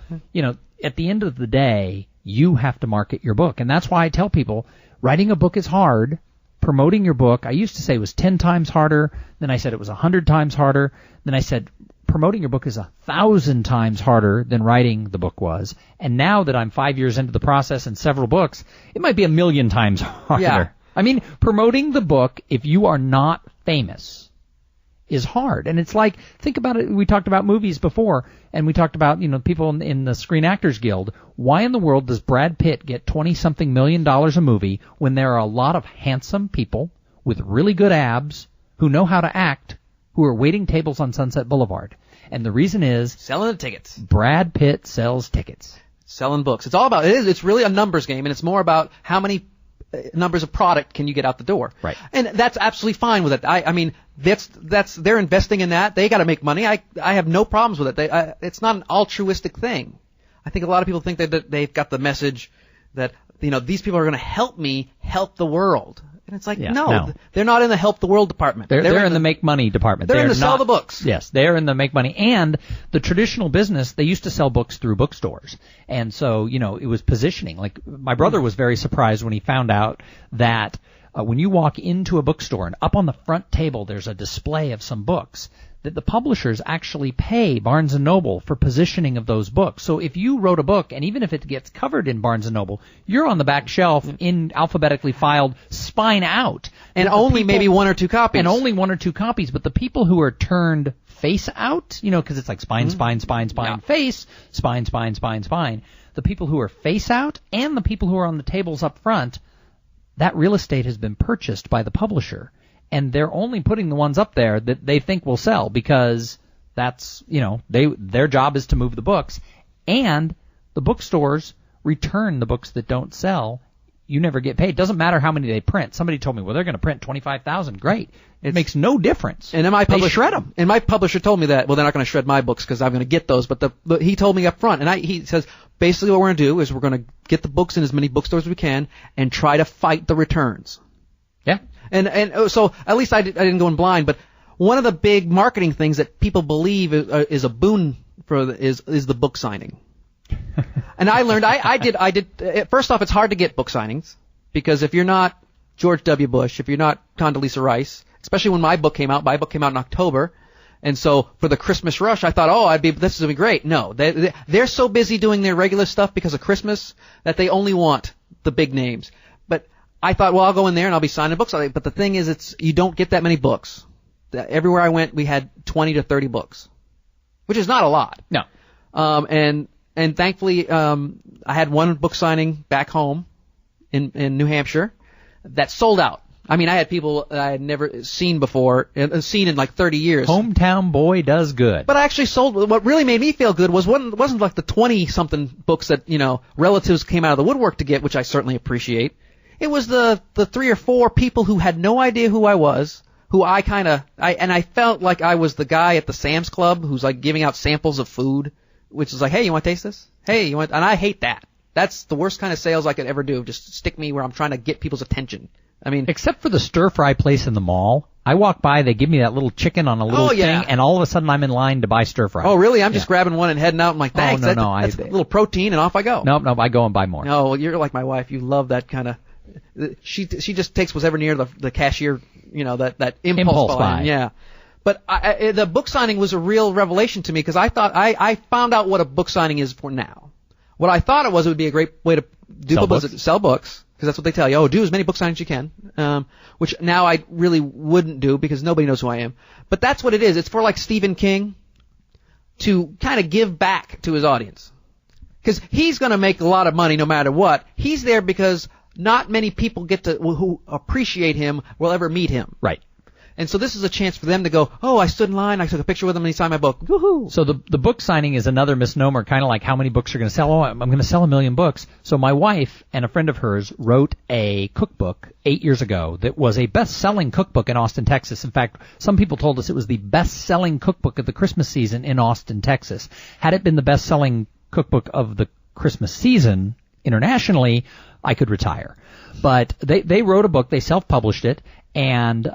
at the end of the day, you have to market your book. And that's why I tell people, writing a book is hard. Promoting your book, I used to say, was 10 times harder. Then I said it was 100 times harder. Then I said promoting your book is 1,000 times harder than writing the book was. And now that I'm 5 years into the process and several books, it might be 1,000,000 times harder. Yeah. I mean, promoting the book, if you are not famous, is hard. And it's like, think about it, we talked about movies before, and we talked about, people in the Screen Actors Guild. Why in the world does Brad Pitt get $20-something million a movie when there are a lot of handsome people with really good abs who know how to act who are waiting tables on Sunset Boulevard? And the reason is selling the tickets. Brad Pitt sells tickets. Selling books. It's all about, it's really a numbers game, and it's more about how many numbers of product can you get out the door. Right. And that's absolutely fine with it. I mean, that's they're investing in that. They got to make money. I have no problems with it. It's not an altruistic thing. I think a lot of people think that they've got the message that, these people are going to help me help the world. And it's like, no, they're not in the help the world department. They're in the make money department. They're in the sell the books. Yes, they're in the make money. And the traditional business, they used to sell books through bookstores. And so, it was positioning. Like, my brother was very surprised when he found out that when you walk into a bookstore and up on the front table there's a display of some books, that the publishers actually pay Barnes & Noble for positioning of those books. So if you wrote a book, and even if it gets covered in Barnes & Noble, you're on the back shelf in alphabetically filed, spine out. And only maybe 1 or 2 copies. And only 1 or 2 copies. But the people who are turned face out, because it's like spine, face, spine. The people who are face out and the people who are on the tables up front, that real estate has been purchased by the publisher. And they're only putting the ones up there that they think will sell because that's, their job is to move the books. And the bookstores return the books that don't sell. You never get paid. Doesn't matter how many they print. Somebody told me, well, they're going to print 25,000. Great. It makes no difference. And they shred them. And my publisher told me that, well, they're not going to shred my books because I'm going to get those. But he told me up front, and he says, basically what we're going to do is we're going to get the books in as many bookstores as we can and try to fight the returns. Yeah. And so at least I didn't go in blind, but one of the big marketing things that people believe is a boon is the book signing. And I learned I did first off, it's hard to get book signings because if you're not George W. Bush, if you're not Condoleezza Rice, especially when my book came out in October, and so for the Christmas rush I thought, this is going to be great. No, they're so busy doing their regular stuff because of Christmas that they only want the big names. But I thought, well, I'll go in there and I'll be signing books. But the thing is, you don't get that many books. Everywhere I went, we had 20 to 30 books, which is not a lot. No. And thankfully, I had one book signing back home in New Hampshire that sold out. I mean, I had people that I had never seen before, seen in like 30 years. Hometown boy does good. But I actually sold. What really made me feel good wasn't like the 20-something books that relatives came out of the woodwork to get, which I certainly appreciate. It was the 3 or 4 people who had no idea who I was, who I felt like I was the guy at the Sam's Club who's like giving out samples of food, which is like, hey, you want to taste this? Hey, you want? And I hate that. That's the worst kind of sales I could ever do. Just stick me where I'm trying to get people's attention. I mean, except for the stir fry place in the mall. I walk by, they give me that little chicken on a little thing, and all of a sudden I'm in line to buy stir fry. Oh, really? I'm just grabbing one and heading out. I'm like, thanks. Oh, That's a little protein, and off I go. Nope, I go and buy more. No, you're like my wife. You love that kind of. She just takes whatever near the cashier, that impulse buy. Yeah. But the book signing was a real revelation to me because I thought I found out what a book signing is for now. What I thought it would be a great way to sell books, because that's what they tell you. Oh, do as many book signings as you can, which now I really wouldn't do because nobody knows who I am. But that's what it is. It's for like Stephen King to kind of give back to his audience. Because he's going to make a lot of money no matter what. He's there because not many people who appreciate him will ever meet him. Right. And so this is a chance for them to go, oh, I stood in line, I took a picture with him, and he signed my book. Woohoo! So the book signing is another misnomer, kind of like how many books are going to sell. Oh, I'm going to sell 1 million books. So my wife and a friend of hers wrote a cookbook 8 years ago that was a best-selling cookbook in Austin, Texas. In fact, some people told us it was the best-selling cookbook of the Christmas season in Austin, Texas. Had it been the best-selling cookbook of the Christmas season internationally, I could retire. But they wrote a book, they self-published it, and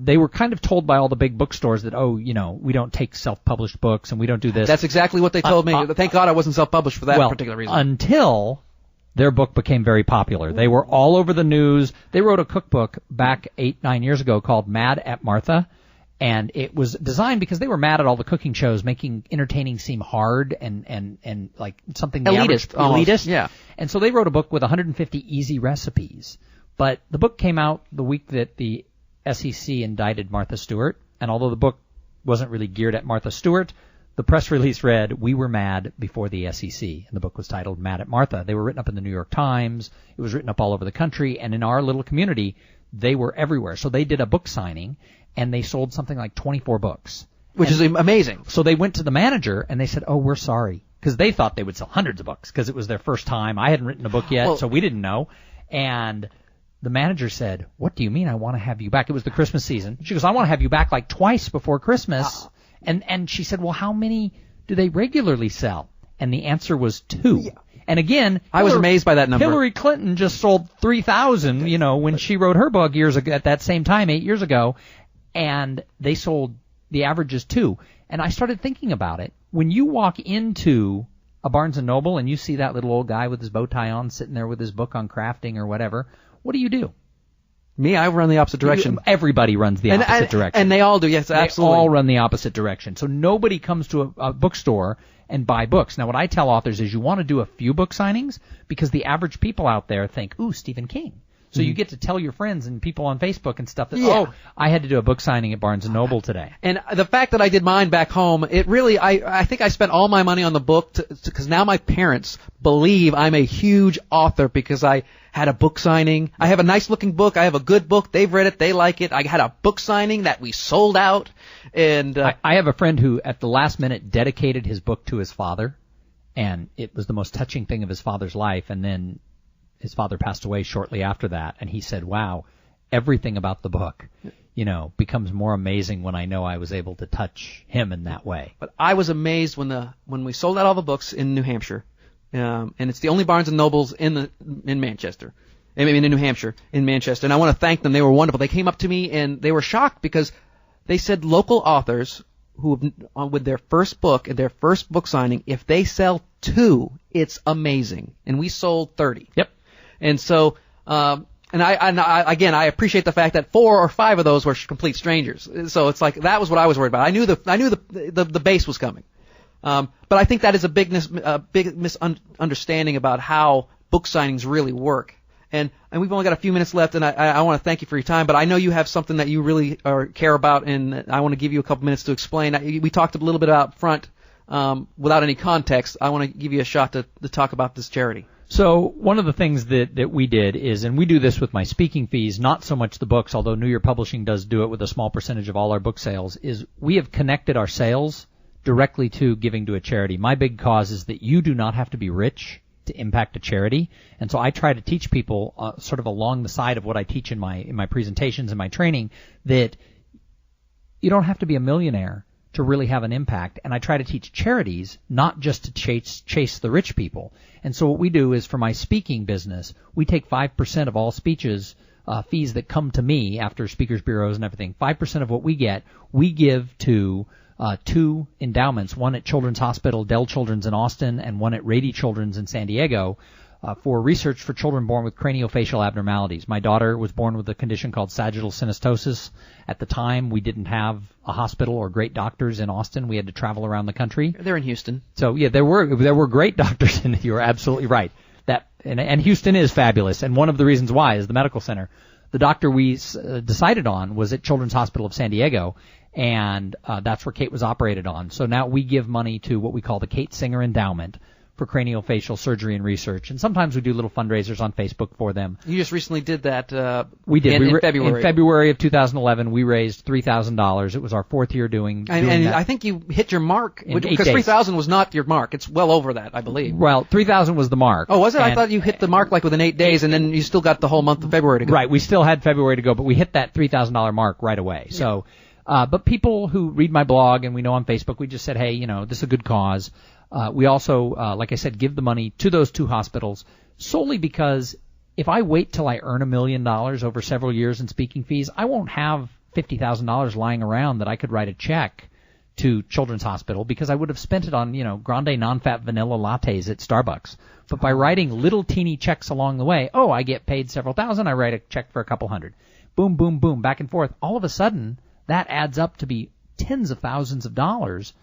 they were kind of told by all the big bookstores that, oh, you know, we don't take self-published books and we don't do this. That's exactly what they told me. Thank God I wasn't self-published for that particular reason. Until their book became very popular. They were all over the news. They wrote a cookbook back 8-9 years ago called Mad at Martha, and it was designed because they were mad at all the cooking shows, making entertaining seem hard and like something the elitist. Yeah. And so they wrote a book with 150 easy recipes. But the book came out the week that the SEC indicted Martha Stewart, and although the book wasn't really geared at Martha Stewart, the press release read, "We were mad before the SEC," and the book was titled Mad at Martha. They were written up in the New York Times. It was written up all over the country, and in our little community, they were everywhere. So they did a book signing, and they sold something like 24 books. Which is amazing. So they went to the manager, and they said, oh, we're sorry, because they thought they would sell hundreds of books, because it was their first time. I hadn't written a book yet, so we didn't know. And the manager said, what do you mean I want to have you back? It was the Christmas season. She goes, I want to have you back like twice before Christmas. And she said, well, how many do they regularly sell? And the answer was 2. Yeah. And again, I was amazed by that number. Hillary Clinton just sold 3,000, you know, when she wrote her book years ago, at that same time, 8 years ago, and they sold, the average is 2. And I started thinking about it. When you walk into a Barnes & Noble and you see that little old guy with his bow tie on sitting there with his book on crafting or whatever, what do? Me, I run the opposite direction. Everybody runs the opposite direction. And they all do, yes, absolutely. They all run the opposite direction. So nobody comes to a bookstore and buy books. Now, what I tell authors is you want to do a few book signings because the average people out there think, ooh, Stephen King. So you get to tell your friends and people on Facebook and stuff that, oh, I had to do a book signing at Barnes & Noble today. And the fact that I did mine back home, it really, I think I spent all my money on the book because now my parents believe I'm a huge author because I had a book signing. I have a nice looking book. I have a good book. They've read it. They like it. I had a book signing that we sold out. And I have a friend who at the last minute dedicated his book to his father, and it was the most touching thing of his father's life. And then his father passed away shortly after that, and he said, wow, everything about the book, you know, becomes more amazing when I know I was able to touch him in that way. But I was amazed when we sold out all the books in New Hampshire, and it's the only Barnes & Nobles in Manchester. I mean, in New Hampshire, in Manchester. And I want to thank them. They were wonderful. They came up to me, and they were shocked because they said local authors who, with their first book and their first book signing, if they sell 2, it's amazing. And we sold 30. Yep. And so, I appreciate the fact that 4 or 5 of those were complete strangers. So it's like, that was what I was worried about. I knew the base was coming. But I think that is a big misunderstanding about how book signings really work. And we've only got a few minutes left, and I want to thank you for your time, but I know you have something that you really care about, and I want to give you a couple minutes to explain. We talked a little bit out front, without any context. I want to give you a shot to talk about this charity. So one of the things that we did is, and we do this with my speaking fees, not so much the books, although New Year Publishing does do it with a small percentage of all our book sales, is we have connected our sales directly to giving to a charity. My big cause is that you do not have to be rich to impact a charity, and so I try to teach people sort of along the side of what I teach in my presentations and my training, that you don't have to be a millionaire to really have an impact. And I try to teach charities not just to chase the rich people. And so what we do is, for my speaking business, we take 5% of all speeches, fees that come to me after speakers bureaus and everything. 5% of what we get, we give to 2 endowments, one at Children's Hospital, Dell Children's in Austin, and one at Rady Children's in San Diego, for research for children born with cranio-facial abnormalities. My daughter was born with a condition called sagittal synostosis. At the time, we didn't have a hospital or great doctors in Austin. We had to travel around the country. They're in Houston. So yeah, there were great doctors in it. You're absolutely right. And Houston is fabulous. And one of the reasons why is the medical center. The doctor we decided on was at Children's Hospital of San Diego, and that's where Kate was operated on. So now we give money to what we call the Kate Singer Endowment for craniofacial surgery and research. And sometimes we do little fundraisers on Facebook for them. You just recently did that. We did. In February. In February of 2011, we raised $3,000. It was our fourth year doing and that. I think you hit your mark, In 8 because days. 3,000 was not your mark. It's well over that, I believe. Well, 3,000 was the mark. Oh, was it? I And- thought you hit the mark like within 8 days, and then you still got the whole month of February to go. Right, we still had February to go, but we hit that $3,000 mark right away. So, but people who read my blog and we know on Facebook, we just said, hey, this is a good cause. We also, like I said, give the money to those 2 hospitals solely because if I wait till I earn $1 million over several years in speaking fees, I won't have $50,000 lying around that I could write a check to Children's Hospital because I would have spent it on, grande non-fat vanilla lattes at Starbucks. But by writing little teeny checks along the way, I get paid several thousand, I write a check for a couple hundred. Boom, boom, boom, back and forth. All of a sudden, that adds up to be tens of thousands of dollars.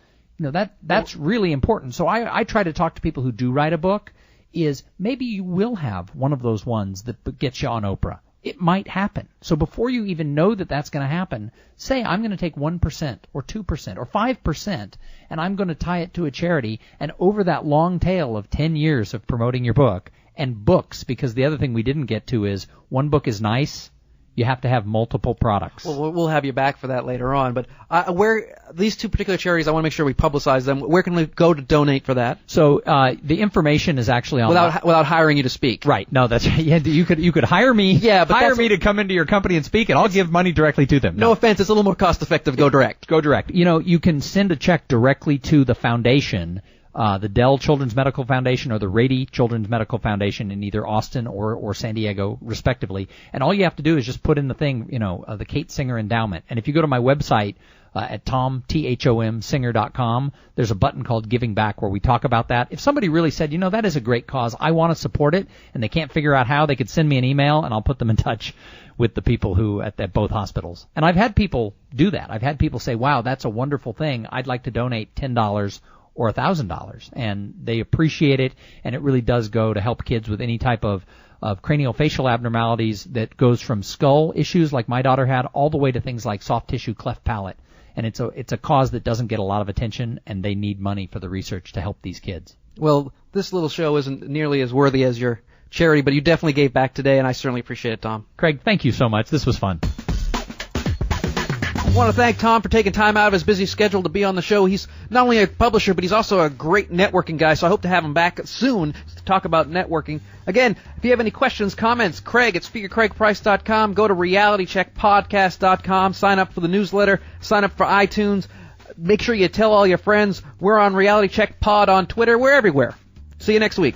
That's really important. So I try to talk to people who do write a book is maybe you will have one of those ones that gets you on Oprah. It might happen. So before you even know that that's going to happen, say I'm going to take 1% or 2% or 5% and I'm going to tie it to a charity, and over that long tail of 10 years of promoting your book and books, because the other thing we didn't get to is one book is nice, you have to have multiple products. Well, we'll have you back for that later on. But where these 2 particular charities, I want to make sure we publicize them. Where can we go to donate for that? So the information is actually on without hiring you to speak. Right. No, that's you could hire me. Yeah, but hire me to come into your company and speak, and I'll give money directly to them. No offense, it's a little more cost effective. Go direct. Go direct. You can send a check directly to the foundation. The Dell Children's Medical Foundation or the Rady Children's Medical Foundation in either Austin or San Diego, respectively. And all you have to do is just put in the thing, the Kate Singer Endowment. And if you go to my website at ThomSinger.com, there's a button called Giving Back where we talk about that. If somebody really said, that is a great cause, I want to support it, and they can't figure out how, they could send me an email, and I'll put them in touch with the people who at both hospitals. And I've had people do that. I've had people say, wow, that's a wonderful thing. I'd like to donate $10 or $1,000, and they appreciate it, and it really does go to help kids with any type of cranio-facial abnormalities that goes from skull issues like my daughter had all the way to things like soft tissue cleft palate. And it's a cause that doesn't get a lot of attention, and they need money for the research to help these kids. Well, this little show isn't nearly as worthy as your charity, but you definitely gave back today, and I certainly appreciate it, Thom. Craig, thank you so much. This was fun. I want to thank Thom for taking time out of his busy schedule to be on the show. He's not only a publisher, but he's also a great networking guy, so I hope to have him back soon to talk about networking. Again, if you have any questions, comments, Craig at SpeakerCraigPrice.com. Go to RealityCheckPodcast.com. Sign up for the newsletter. Sign up for iTunes. Make sure you tell all your friends. We're on Reality Check Pod on Twitter. We're everywhere. See you next week.